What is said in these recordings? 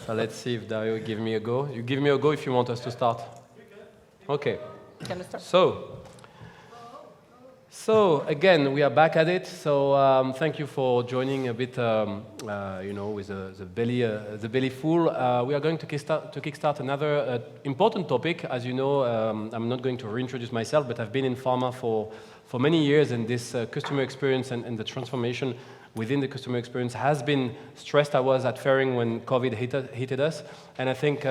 So let's see if Dario give me a go. You give me a go if you want us to start. Okay. Can we start? So again, we are back at it. So thank you for joining a bit, with the belly full. We are going to kickstart another important topic. As you know, I'm not going to reintroduce myself, but I've been in pharma for many years, and this customer experience and the transformation within the customer experience has been stressed. I was at Ferring when COVID hit us, and I think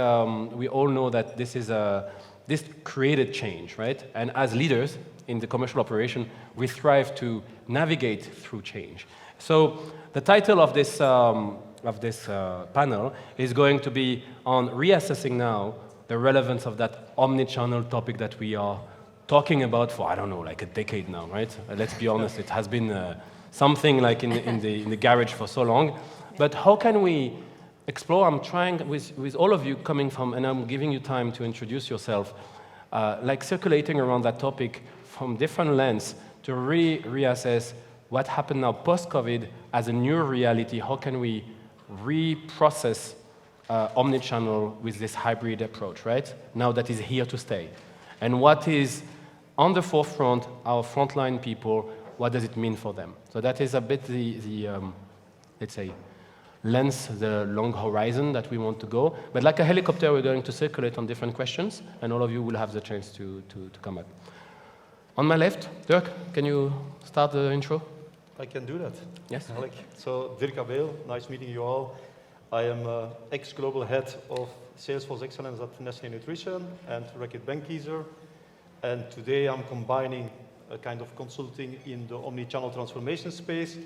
we all know that this created change, right? And as leaders in the commercial operation, we strive to navigate through change. So the title of this panel is going to be on reassessing now the relevance of that omnichannel topic that we are talking about for, I don't know, like a decade now, right? Let's be honest, it has been something like in the garage for so long. But how can we explore? I'm trying with all of you coming from, and I'm giving you time to introduce yourself, like circulating around that topic from different lenses to really reassess what happened now post-COVID as a new reality. How can we reprocess omnichannel with this hybrid approach, right? Now that is here to stay. And what is on the forefront, our frontline people, what does it mean for them? So that is a bit the let's say, lens, the long horizon that we want to go. But like a helicopter, we're going to circulate on different questions, and all of you will have the chance to come up. On my left, Dirk, can you start the intro? I can do that. Yes. Alleg. So, Dirk Abeel, nice meeting you all. I am ex-global head of Salesforce Excellence at Nestlé Nutrition and Reckitt Benckiser. And today I'm combining a kind of consulting in the omni-channel transformation space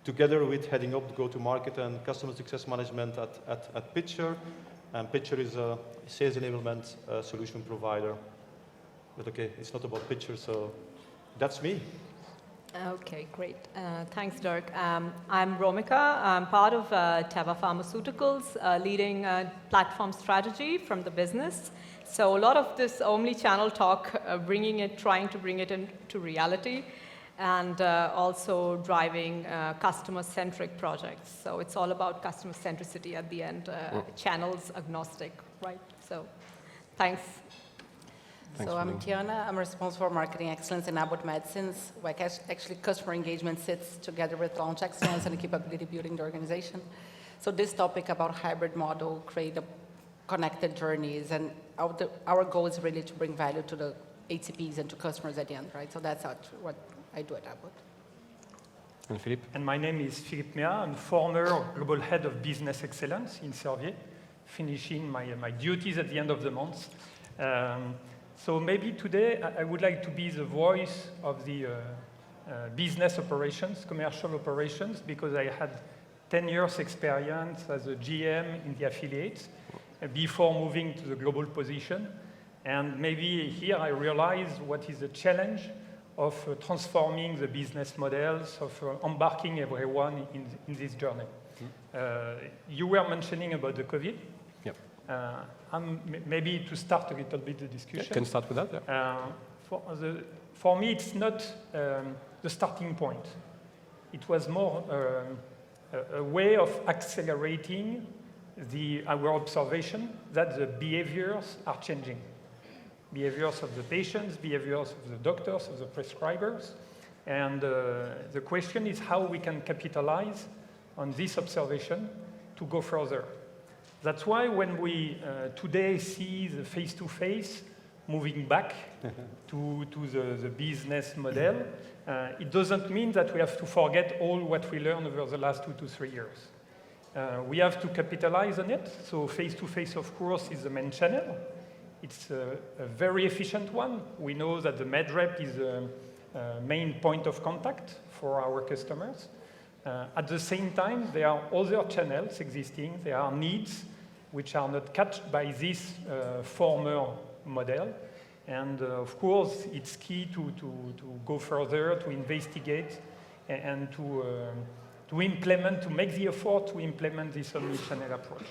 together with heading up the go-to-market and customer success management at Pitcher. And Pitcher is a sales enablement solution provider. But okay, it's not about Pitcher, so that's me. Okay, great. Thanks, Dirk. I'm Romika. I'm part of Teva Pharmaceuticals, leading platform strategy from the business. So a lot of this omni-channel talk, trying to bring it into reality, and also driving customer-centric projects. So it's all about customer centricity at the end, channels agnostic, right? So thanks. So I'm Tiana. I'm responsible for marketing excellence in Abbott Medicines, where actually customer engagement sits together with launch excellence and capability building the organization. So this topic about hybrid model, create connected journeys, and our goal is really to bring value to the HCPs and to customers at the end, right? So that's what I do at Abbott. And Philippe? And my name is Philippe Mea. I'm former global head of business excellence in Servier, finishing my duties at the end of the month. So maybe today I would like to be the voice of the business operations, commercial operations, because I had 10 years experience as a GM in the affiliates before moving to the global position. And maybe here I realize what is the challenge of transforming the business models, of embarking everyone in this journey. You were mentioning about the COVID. Yep. Maybe to start a little bit the discussion. Yeah, can start with that. Yeah. For me, it's not the starting point. It was more a way of accelerating our observation that the behaviors are changing. Behaviors of the patients, behaviors of the doctors, of the prescribers. And the question is how we can capitalize on this observation to go further. That's why when we today see the face-to-face moving back to the business model, it doesn't mean that we have to forget all what we learned over the last 2 to 3 years. We have to capitalize on it. So face-to-face, of course, is the main channel. It's a very efficient one. We know that the MedRep is a main point of contact for our customers. At the same time, there are other channels existing. There are needs which are not catched by this former model. And of course, it's key to go further, to investigate, and to implement, to make the effort to implement this omnichannel approach.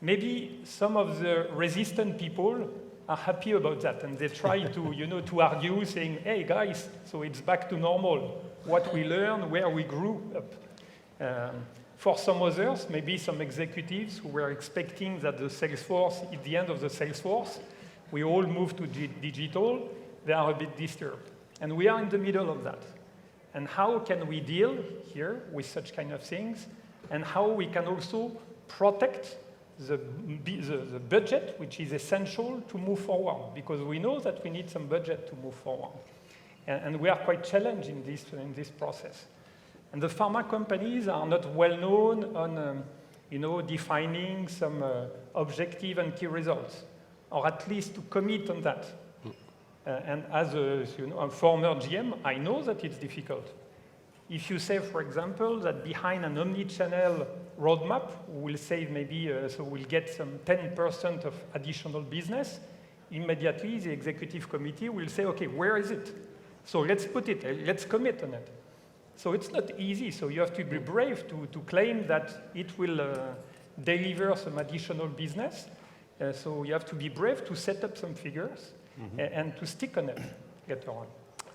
Maybe some of the resistant people are happy about that, and they try to, to argue, saying, "Hey guys, so it's back to normal. What we learned, where we grew up." For some others, maybe some executives who were expecting that the sales force, at the end of the sales force, we all move to digital, they are a bit disturbed. And we are in the middle of that. And how can we deal here with such kind of things? And how we can also protect the budget, which is essential to move forward, because we know that we need some budget to move forward. And we are quite challenged in this process. And the pharma companies are not well known on defining some objective and key results, or at least to commit on that. And as a former GM, I know that it's difficult. If you say, for example, that behind an omnichannel roadmap, we'll save maybe, so we'll get some 10% of additional business, immediately the executive committee will say, okay, where is it? So let's put it, let's commit on it. So it's not easy, so you have to be brave to claim that it will deliver some additional business. So you have to be brave to set up some figures and to stick on it later on.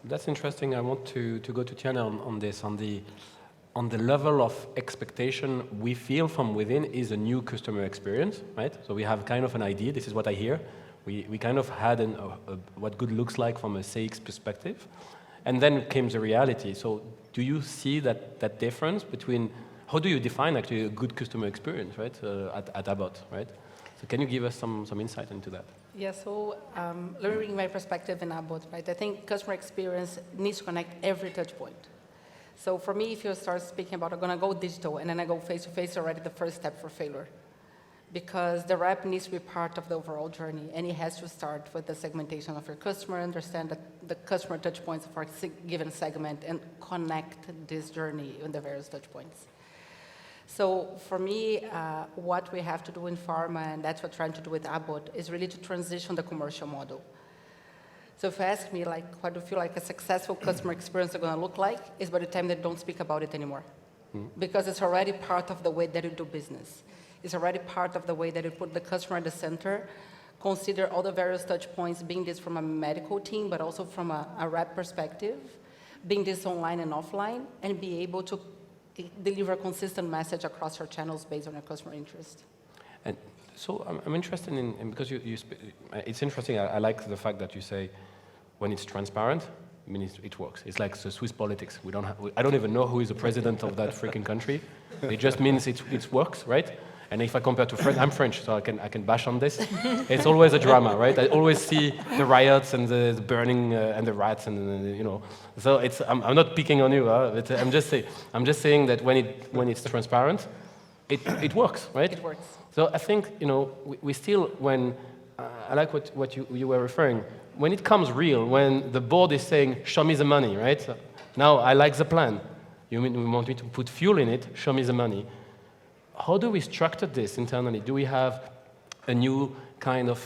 That's interesting. I want to go to Tiana on this, on the level of expectation we feel from within is a new customer experience, right? So we have kind of an idea. This is what I hear. We kind of had what good looks like from a CX perspective. And then came the reality. So do you see that difference between, how do you define actually a good customer experience, right, at Abbott, right? So can you give us some insight into that? Yeah, so let me bring my perspective in Abbott, right? I think customer experience needs to connect every touch point. So for me, if you start speaking about, I'm going to go digital, and then I go face-to-face, already the first step for failure. Because the rep needs to be part of the overall journey, and it has to start with the segmentation of your customer, understand that the customer touch points for a given segment, and connect this journey in the various touch points. So for me, what we have to do in pharma, and that's what we're trying to do with Abbott, is really to transition the commercial model. So if you ask me, like, what do you feel like a successful customer experience is going to look like, is by the time they don't speak about it anymore. Because it's already part of the way that you do business. It's already part of the way that you put the customer at the center, consider all the various touch points, being this from a medical team, but also from a rep perspective, being this online and offline, and be able to deliver a consistent message across your channels based on your customer interest. And so I'm interested in because it's interesting. I like the fact that you say when it's transparent, I mean it works. It's like the Swiss politics. I don't even know who is the president of that freaking country. It just means it works, right? And if I compare to France, I'm French, so I can bash on this. It's always a drama, right? I always see the riots and the burning and the rats and So I'm not picking on you, but I'm just saying that when it's transparent, it works, right? It works. So I think we still I like what you were referring. When it comes real, when the board is saying, "Show me the money," right? So now I like the plan. You want me to put fuel in it? Show me the money. How do we structure this internally? Do we have a new kind of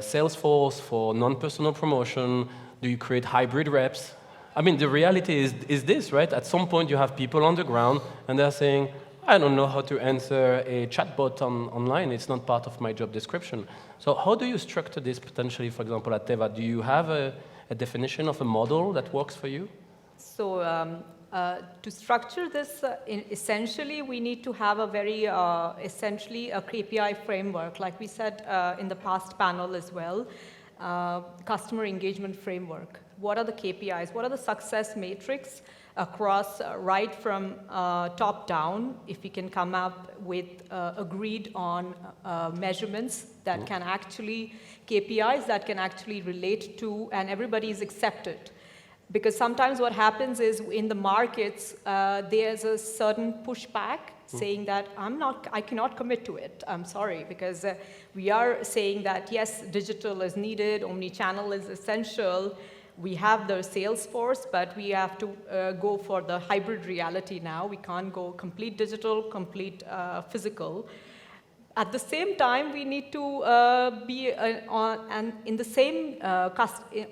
sales force for non-personal promotion? Do you create hybrid reps? I mean, the reality is this, right? At some point, you have people on the ground, and they're saying, I don't know how to answer a chatbot online. It's not part of my job description. So how do you structure this potentially, for example, at Teva? Do you have a definition of a model that works for you? So to structure this, essentially, we need to have a very, essentially, a KPI framework, like we said in the past panel as well, customer engagement framework. What are the KPIs? What are the success metrics across, right from top down, if we can come up with agreed on measurements that can actually, KPIs that can actually relate to, and everybody is accepted. Because sometimes what happens is in the markets, there's a certain pushback saying that I cannot commit to it. I'm sorry, because we are saying that yes, digital is needed, omnichannel is essential. We have the sales force, but we have to go for the hybrid reality now. We can't go complete digital, complete physical. At the same time, we need to be and in the same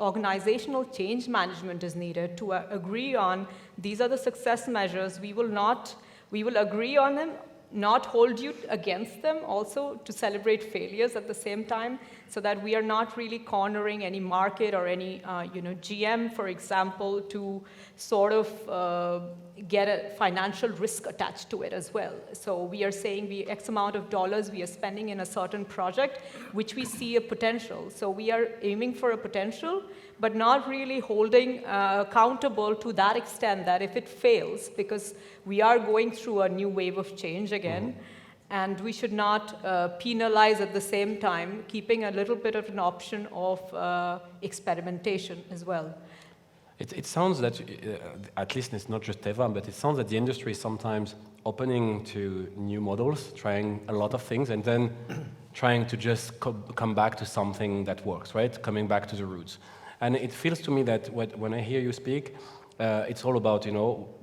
organizational change management is needed to agree on these are the success measures. We will agree on them, not hold you against them, also to celebrate failures at the same time. so that we are not really cornering any market or any GM, for example, to sort of get a financial risk attached to it as well. So we are saying X amount of dollars we are spending in a certain project, which we see a potential. So we are aiming for a potential, but not really holding accountable to that extent that if it fails, because we are going through a new wave of change again, and we should not penalize at the same time, keeping a little bit of an option of experimentation as well. It sounds that, at least it's not just Teva, but it sounds that the industry is sometimes opening to new models, trying a lot of things, and then trying to just come back to something that works, right? Coming back to the roots. And it feels to me that when I hear you speak, it's all about,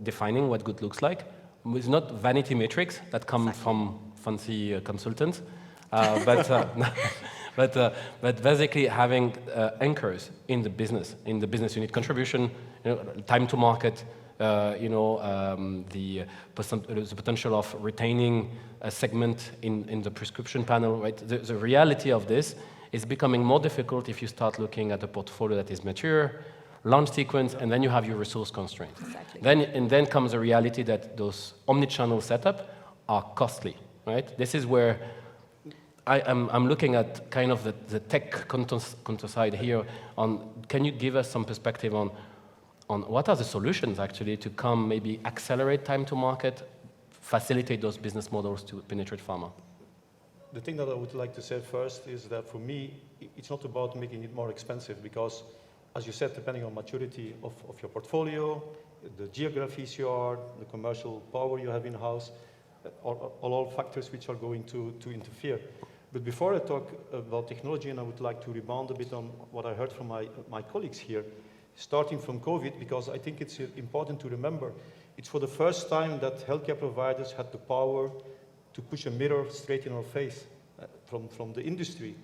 defining what good looks like. It's not vanity metrics that come from fancy consultants, but basically having anchors in the business unit contribution, time to market, the potential of retaining a segment in the prescription panel, right? The reality of this is becoming more difficult if you start looking at a portfolio that is mature, launch sequence, and then you have your resource constraints. Exactly. Then comes the reality that those omnichannel setup are costly, right? This is where I'm looking at kind of the tech counter side here. Can you give us some perspective on what are the solutions actually to come maybe accelerate time to market, facilitate those business models to penetrate pharma? The thing that I would like to say first is that for me, it's not about making it more expensive because, as you said, depending on maturity of your portfolio, the geographies you are, the commercial power you have in-house, are all factors which are going to interfere. But before I talk about technology, and I would like to rebound a bit on what I heard from my colleagues here, starting from COVID, because I think it's important to remember, it's for the first time that healthcare providers had the power to push a mirror straight in our face from the industry,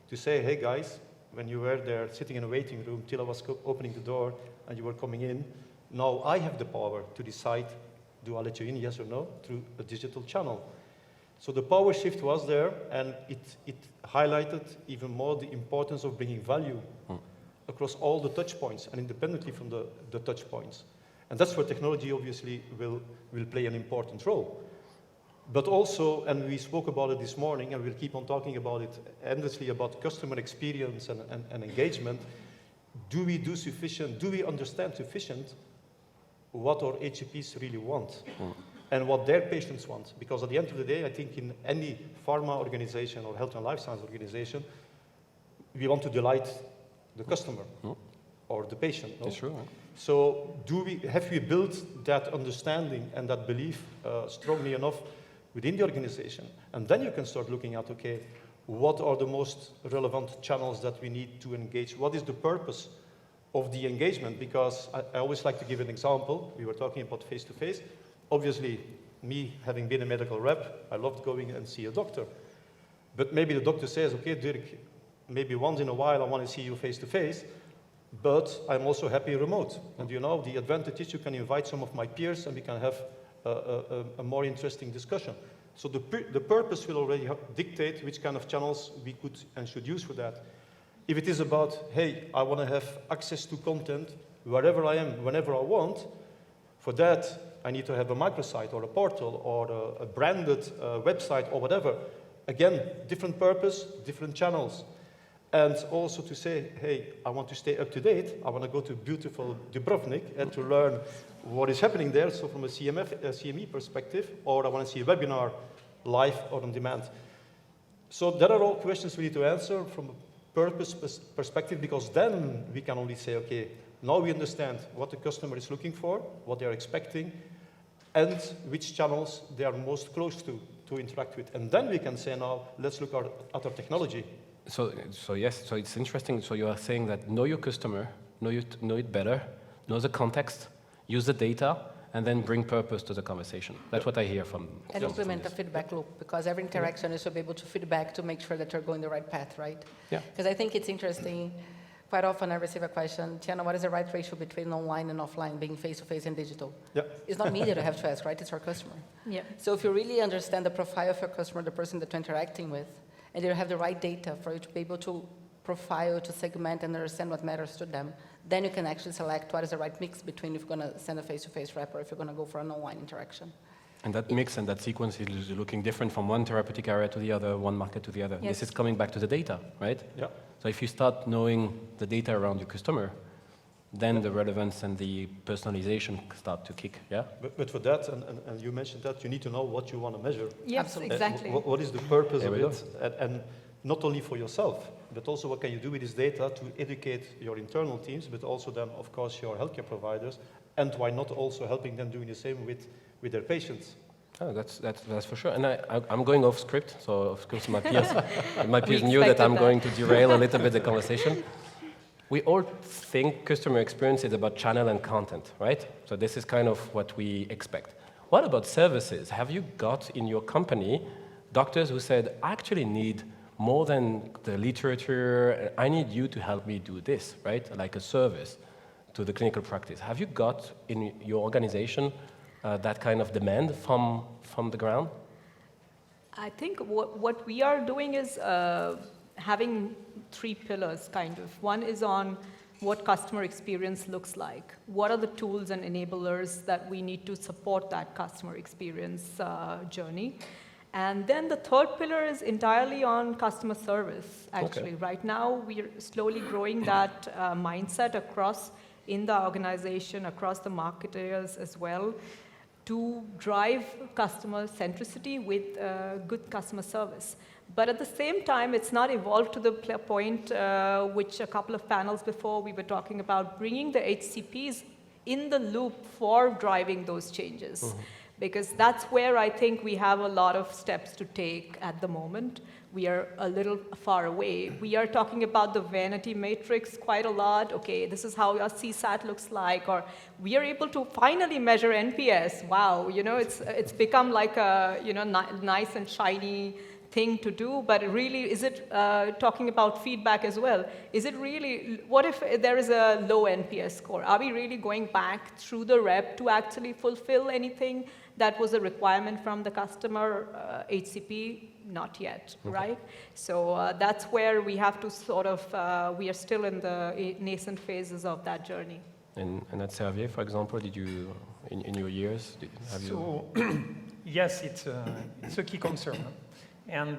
to say, hey guys, when you were there sitting in a waiting room till I was opening the door and you were coming in, now I have the power to decide, do I let you in, yes or no, through a digital channel. So the power shift was there, and it highlighted even more the importance of bringing value across all the touch points and independently from the touch points. And that's where technology obviously will play an important role. But also, and we spoke about it this morning, and we'll keep on talking about it endlessly, about customer experience and engagement. Do we do sufficient, do we understand sufficient what our HCPs really want and what their patients want? Because at the end of the day, I think in any pharma organization or health and life science organization, we want to delight the customer or the patient. No? That's true. Right? So have we built that understanding and that belief strongly enough within the organization? And then you can start looking at, okay, what are the most relevant channels that we need to engage? What is the purpose of the engagement? Because I always like to give an example. We were talking about face-to-face. Obviously, me having been a medical rep, I loved going and see a doctor. But maybe the doctor says, okay, Dirk, maybe once in a while I want to see you face-to-face, but I'm also happy remote. And the advantage is you can invite some of my peers and we can have a more interesting discussion. So the purpose will already dictate which kind of channels we could and should use for that. If it is about, hey, I want to have access to content wherever I am, whenever I want, for that I need to have a microsite or a portal or a branded website or whatever. Again, different purpose, different channels. And also to say, hey, I want to stay up to date. I want to go to beautiful Bhowmick and to learn what is happening there. So from a CME perspective, or I want to see a webinar live or on demand. So there are all questions we need to answer from a purpose perspective, because then we can only say, okay, now we understand what the customer is looking for, what they're expecting, and which channels they are most close to interact with. And then we can say, now, let's look at our technology. So yes, so it's interesting. So you are saying that know your customer, know it better, know the context, use the data, and then bring purpose to the conversation. That's what I hear from. And implement a feedback loop, because every interaction is to be able to feedback to make sure that you're going the right path, right? Yeah. Because I think it's interesting. Quite often I receive a question, Tiana, what is the right ratio between online and offline, being face-to-face and digital? Yeah. It's not me that I have to ask, right? It's our customer. Yeah. So if you really understand the profile of your customer, the person that you're interacting with, and you have the right data for you to be able to profile, to segment, and understand what matters to them, then you can actually select what is the right mix between if you're going to send a face-to-face rep or if you're going to go for an online interaction. And that mix and that sequence is looking different from one therapeutic area to the other, one market to the other. Yes. This is coming back to the data, right? Yeah. So if you start knowing the data around your customer, then the relevance and the personalization start to kick, yeah? But for that, and you mentioned that, you need to know what you want to measure. Yes, Absolutely. exactly. What is the purpose There of we it? And not only for yourself, but also what can you do with this data to educate your internal teams, but also then, of course, your healthcare providers, and why not also helping them doing the same with their patients? Oh, that's for sure. And I'm going off script, so of course my peers We knew that expected I'm that. going to derail a little bit the conversation. We all think customer experience is about channel and content, right? So this is kind of what we expect. What about services? Have you got in your company doctors who said, I actually need more than the literature, I need you to help me do this, right? Like a service to the clinical practice. Have you got in your organization that kind of demand from the ground? I think what we are doing is having 3 pillars, kind of. One is on what customer experience looks like. What are the tools and enablers that we need to support that customer experience journey? And then the 3rd pillar is entirely on customer service, actually. Okay. Right now, we're slowly growing that mindset across in the organization, across the marketers as well, to drive customer centricity with good customer service. But at the same time, it's not evolved to the point which a couple of panels before we were talking about, bringing the HCPs in the loop for driving those changes. Mm-hmm. Because that's where I think we have a lot of steps to take at the moment. We are a little far away. We are talking about the vanity matrix quite a lot. Okay, this is how our CSAT looks like, or we are able to finally measure NPS. Wow, it's become like a nice and shiny thing to do, but really, is it talking about feedback as well? Is it really, what if there is a low NPS score? Are we really going back through the rep to actually fulfill anything that was a requirement from the customer HCP? Not yet, okay. Right? So that's where we have to sort of, we are still in the nascent phases of that journey. And at Servier, for example, did you, in your years, Yes, it's a key concern. And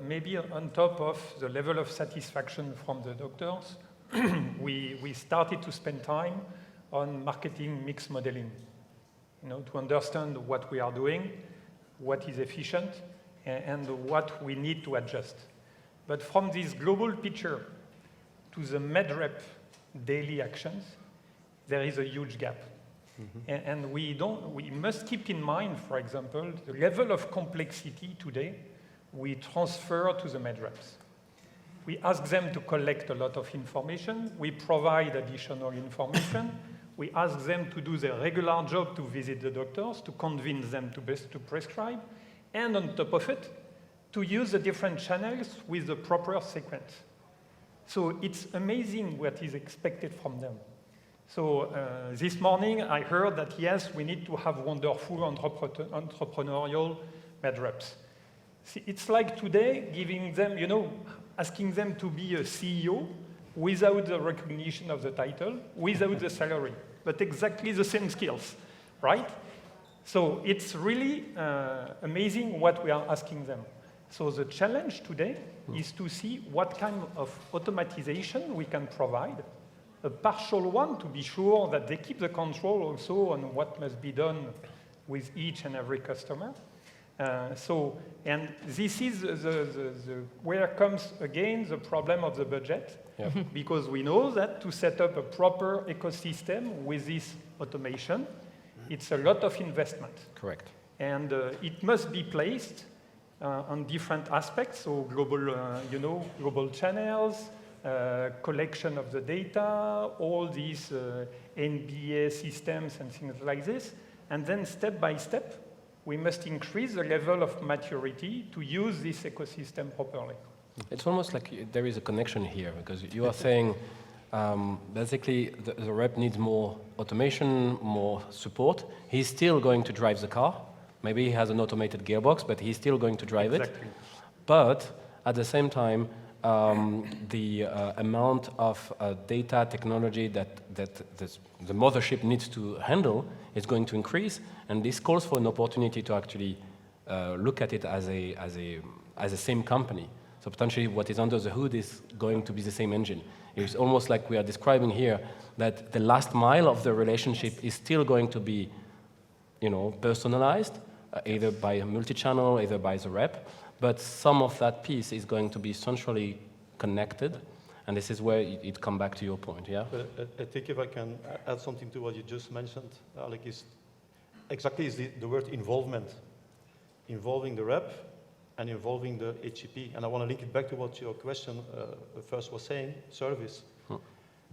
maybe on top of the level of satisfaction from the doctors, we started to spend time on marketing mix modeling, to understand what we are doing, what is efficient, and what we need to adjust. But from this global picture to the med-rep daily actions, there is a huge gap. Mm-hmm. And we must keep in mind, for example, the level of complexity today we transfer to the med-reps. We ask them to collect a lot of information. We provide additional information. We ask them to do their regular job to visit the doctors, to convince them to prescribe, and on top of it, to use the different channels with the proper sequence. So it's amazing what is expected from them. So this morning, I heard that, yes, we need to have wonderful entrepreneurial med-reps. It's like today giving them, asking them to be a CEO without the recognition of the title, without the salary, but exactly the same skills, right? So it's really amazing what we are asking them. So the challenge today is to see what kind of automatization we can provide, a partial one to be sure that they keep the control also on what must be done with each and every customer. And this is where comes again the problem of the budget, yeah. Because we know that to set up a proper ecosystem with this automation, it's a lot of investment. Correct. And it must be placed on different aspects, so global channels, collection of the data, all these NBA systems and things like this, and then step by step, we must increase the level of maturity to use this ecosystem properly. It's almost like there is a connection here, because you are saying basically the rep needs more automation, more support. He's still going to drive the car. Maybe he has an automated gearbox, but he's still going to drive it. But At the same time, the amount of data technology that the mothership needs to handle is going to increase, and this calls for an opportunity to actually look at it as a same company. So potentially what is under the hood is going to be the same engine. It's almost like we are describing here that the last mile of the relationship is still going to be, personalized, either by a multi-channel, either by the rep, but some of that piece is going to be centrally connected, and this is where it comes back to your point, yeah? I think if I can add something to what you just mentioned, Alleg, is the word involvement. Involving the rep and involving the HCP. And I want to link it back to what your question first was saying, service.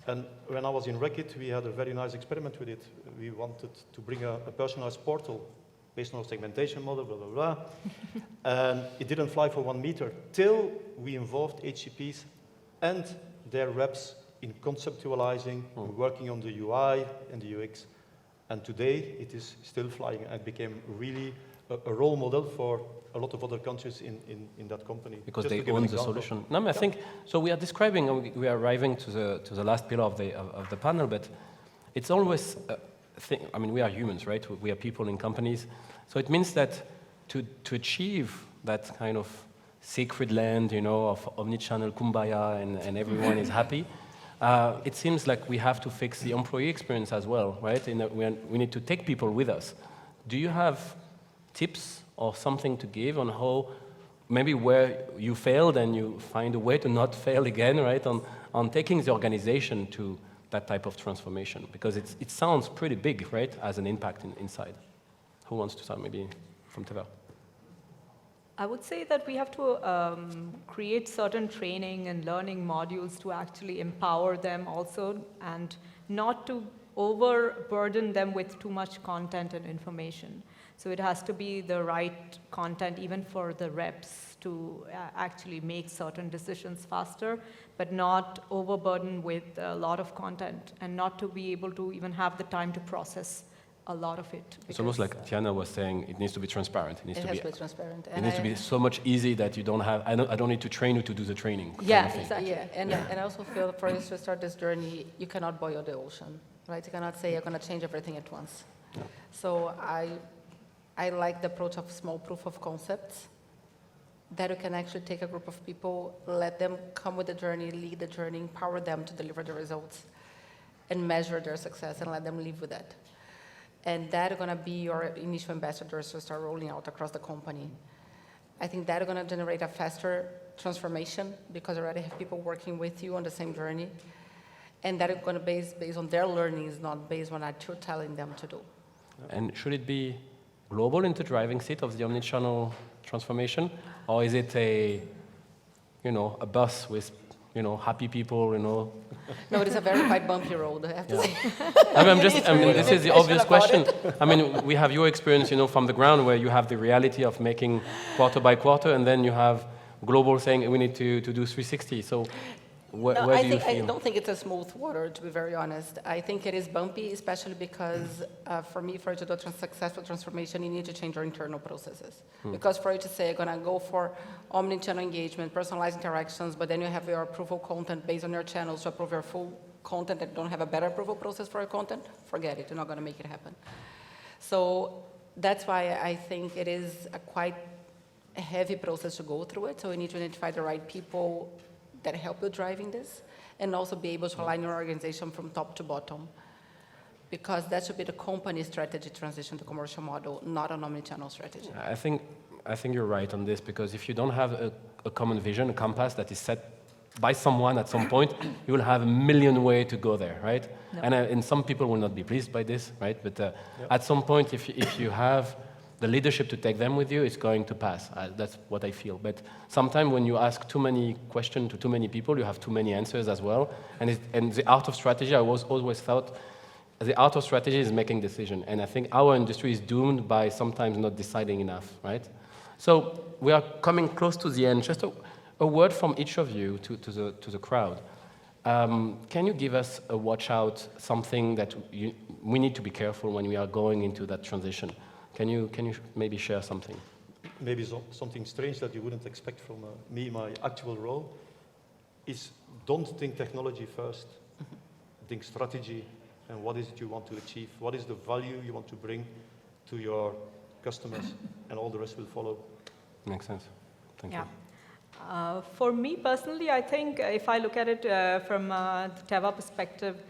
And when I was in Reckitt, we had a very nice experiment with it. We wanted to bring a personalized portal based on our segmentation model, blah, blah, blah. And it didn't fly for 1 meter till we involved HCPs and their reps in conceptualizing, working on the UI and the UX. And today, it is still flying and became really a role model for a lot of other countries in that company. Because they own the solution. No, I think, so we are describing, we are arriving to the last pillar of the panel, but it's always, we are humans, right? We are people in companies. So it means that to achieve that kind of sacred land, of omnichannel kumbaya and everyone is happy, it seems like we have to fix the employee experience as well, right? We need to take people with us. Do you have tips or something to give on how, maybe where you failed and you find a way to not fail again, right? On taking the organization to that type of transformation, because it sounds pretty big, right? As an impact inside. Who wants to start? Maybe from Teva. I would say that we have to create certain training and learning modules to actually empower them also, and not to overburden them with too much content and information. So it has to be the right content even for the reps to actually make certain decisions faster, but not overburden with a lot of content, and not to be able to even have the time to process a lot of it. It's almost like Tiana was saying, it needs to be transparent. It has to be transparent. It needs to be so much easy that you don't have, I don't need to train you to do the training. Yeah, exactly. Yeah, and I also feel for you to start this journey, you cannot boil the ocean, right? You cannot say you're going to change everything at once. Yeah. So I like the approach of small proof of concepts, that you can actually take a group of people, let them come with the journey, lead the journey, empower them to deliver the results, and measure their success, and let them live with that. And that are going to be your initial ambassadors to start rolling out across the company. I think that are going to generate a faster transformation, because you already have people working with you on the same journey, and that are going to be based on their learnings, not based on what you're telling them to do. And should it be global in the driving seat of the omnichannel transformation, or is it a bus with, happy people, No, it is a very quite bumpy road, I have to say. This is the obvious question. We have your experience, from the ground, where you have the reality of making quarter by quarter, and then you have global saying we need to do 360. So where do you feel? I don't think it's a smooth water, to be very honest. I think it is bumpy, especially because for me, for you to do a successful transformation, you need to change your internal processes. Because for you to say, you're going to go for omnichannel engagement, personalized interactions, but then you have your approval content based on your channels to approve your full content and don't have a better approval process for your content, forget it. You're not going to make it happen. So that's why I think it is a quite heavy process to go through it. So we need to identify the right people that help you driving this, and also be able to align your organization from top to bottom, because that should be the company strategy transition to commercial model, not an omnichannel strategy. I think you're right on this, because if you don't have a common vision, a compass that is set by someone at some point, you will have a million ways to go there, right? No. And some people will not be pleased by this, right? But at some point, if you have the leadership to take them with you, it's going to pass. That's what I feel. But sometimes when you ask too many questions to too many people, you have too many answers as well. And the art of strategy, I always thought, the art of strategy is making decisions. And I think our industry is doomed by sometimes not deciding enough, right? So we are coming close to the end. Just a word from each of you to the crowd. Can you give us a watch out, something that we need to be careful when we are going into that transition? Can you maybe share something? maybe something strange that you wouldn't expect from me, my actual role, is don't think technology first. Think strategy and what is it you want to achieve, what is the value you want to bring to your customers, and all the rest will follow. Makes sense. Thank you. For me personally, I think if I look at it from the Teva perspective,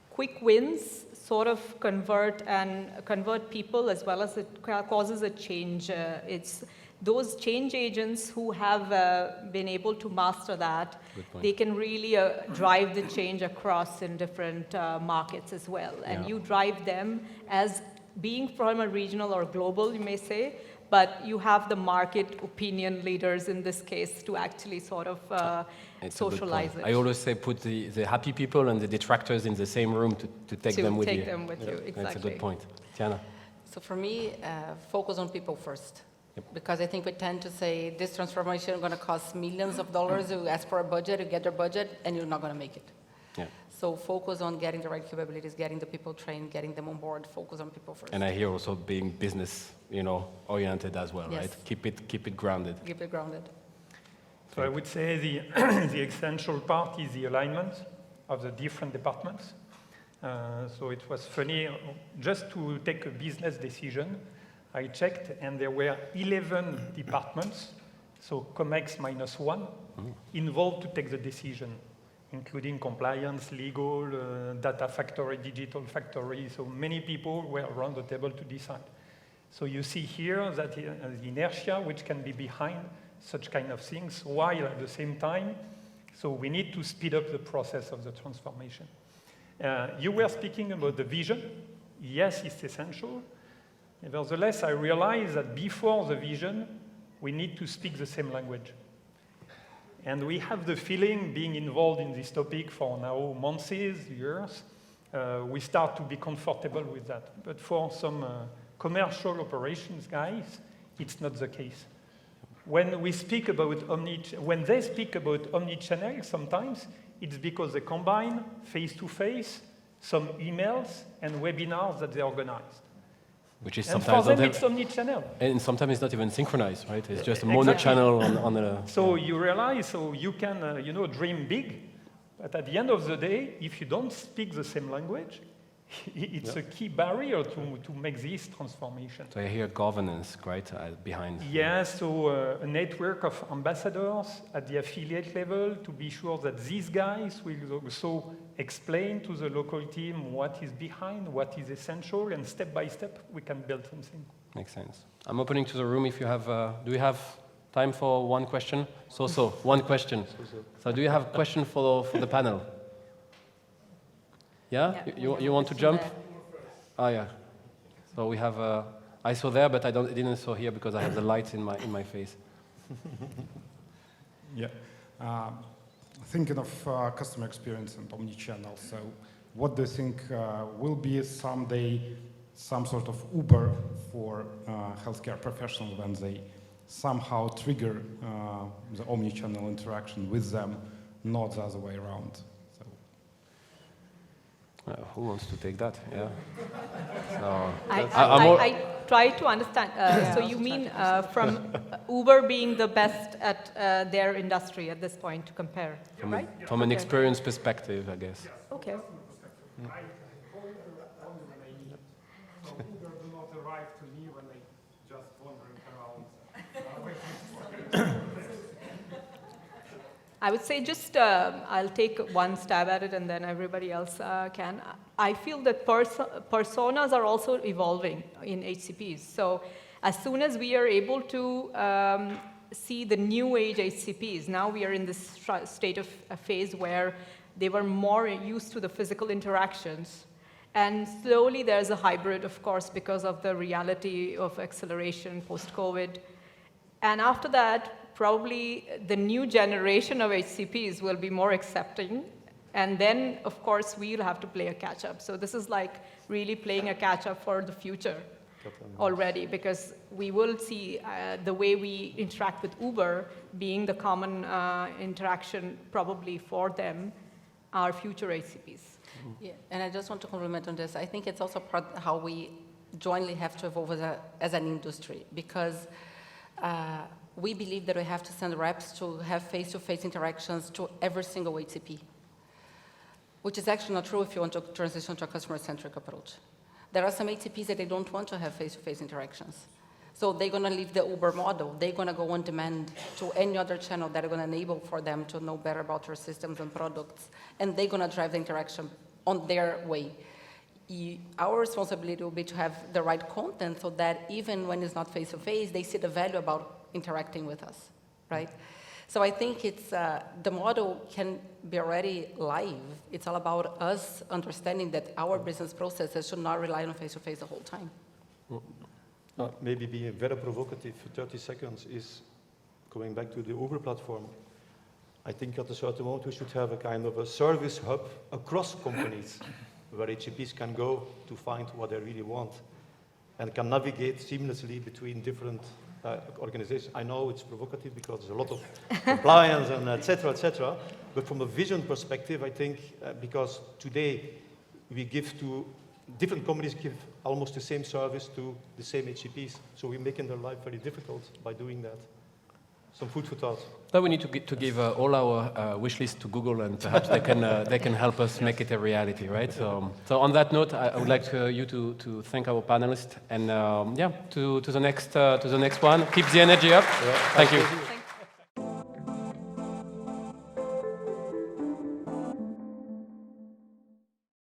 quick wins sort of convert people as well as it causes a change. It's those change agents who have been able to master that, they can really drive the change across in different markets as well. And you drive them as being from a regional or global, you may say, but you have the market opinion leaders in this case to actually sort of socialize it. I always say put the happy people and the detractors in the same room to take them with you. To take them with you, exactly. That's a good point. Tiana? So for me, focus on people first. Because I think we tend to say this transformation is going to cost millions of dollars. You ask for a budget, you get their budget, and you're not going to make it. Yeah. So focus on getting the right capabilities, getting the people trained, getting them on board. Focus on people first. And I hear also being business, oriented as well, Yes. right? Keep it grounded. Keep it grounded. So I would say the essential part is the alignment of the different departments. So it was funny, just to take a business decision, I checked, and there were 11 departments, so COMEX minus 1, involved to take the decision, including compliance, legal, data factory, digital factory. So many people were around the table to decide. So you see here that the inertia which can be behind such kind of things, while at the same time, so we need to speed up the process of the transformation. You were speaking about the vision. Yes, it's essential. Nevertheless, I realized that before the vision, we need to speak the same language. And we have the feeling, being involved in this topic for now months, years, we start to be comfortable with that. But for some commercial operations guys, it's not the case. When we speak about when they speak about omnichannel, sometimes it's because they combine face-to-face, some emails, and webinars that they organized. Which is And sometimes for them, it's omnichannel. and sometimes it's not even synchronized, right? It's just a mono-channel on the... So you realize, you can, dream big, but at the end of the day, if you don't speak the same language, it's a key barrier to make this transformation. So I hear governance, right, behind. Yes, so a network of ambassadors at the affiliate level to be sure that these guys will also explain to the local team what is behind, what is essential, and step by step we can build something. Makes sense. I'm opening to the room if you have, do we have time for one question? So, one question. So do you have a question for the panel? Yeah? You want to jump? Oh, yeah. So we have, I saw there, but I didn't saw here because I have the lights in my face. Yeah. Thinking of customer experience and omnichannel, so what do you think will be someday some sort of Uber for healthcare professionals when they somehow trigger the omnichannel interaction with them, not the other way around? Who wants to take that? Yeah. So, I try to understand. So you mean from Uber being the best at their industry at this point to compare, right? From an experience perspective, I guess. Okay. So Uber do not arrive to me when they just wandering around. I would say just, I'll take one stab at it and then everybody else can. I feel that personas are also evolving in HCPs. So as soon as we are able to see the new age HCPs, now we are in this state of a phase where they were more used to the physical interactions. And slowly there's a hybrid, of course, because of the reality of acceleration post-COVID. And after that, probably the new generation of HCPs will be more accepting. And then, of course, we'll have to play a catch-up. So this is like really playing a catch-up for the future already, because we will see the way we interact with Uber being the common interaction probably for them, our future HCPs. Yeah, and I just want to compliment on this. I think it's also part how we jointly have to evolve as an industry, because We believe that we have to send reps to have face-to-face interactions to every single HCP, which is actually not true if you want to transition to a customer-centric approach. There are some HCPs that they don't want to have face-to-face interactions. So they're going to leave the Uber model. They're going to go on demand to any other channel that are going to enable for them to know better about your systems and products, and they're going to drive the interaction on their way. Our responsibility will be to have the right content so that even when it's not face-to-face, they see the value about interacting with us, right? So I think it's, the model can be already live. It's all about us understanding that our business processes should not rely on face-to-face the whole time. Maybe being very provocative for 30 seconds is going back to the Uber platform. I think at a certain moment we should have a kind of a service hub across companies where HCPs can go to find what they really want and can navigate seamlessly between different organizations. I know it's provocative because there's a lot of compliance and et cetera, but from a vision perspective, I think because today we give to different companies give almost the same service to the same HCPs, so we're making their life very difficult by doing that. Some food for thought. Now we need to give all our wish list to Google, and perhaps they can help us make it a reality, right? So on that note, I would like you to thank our panelists, and to the next one. Keep the energy up. Yeah. Thank you.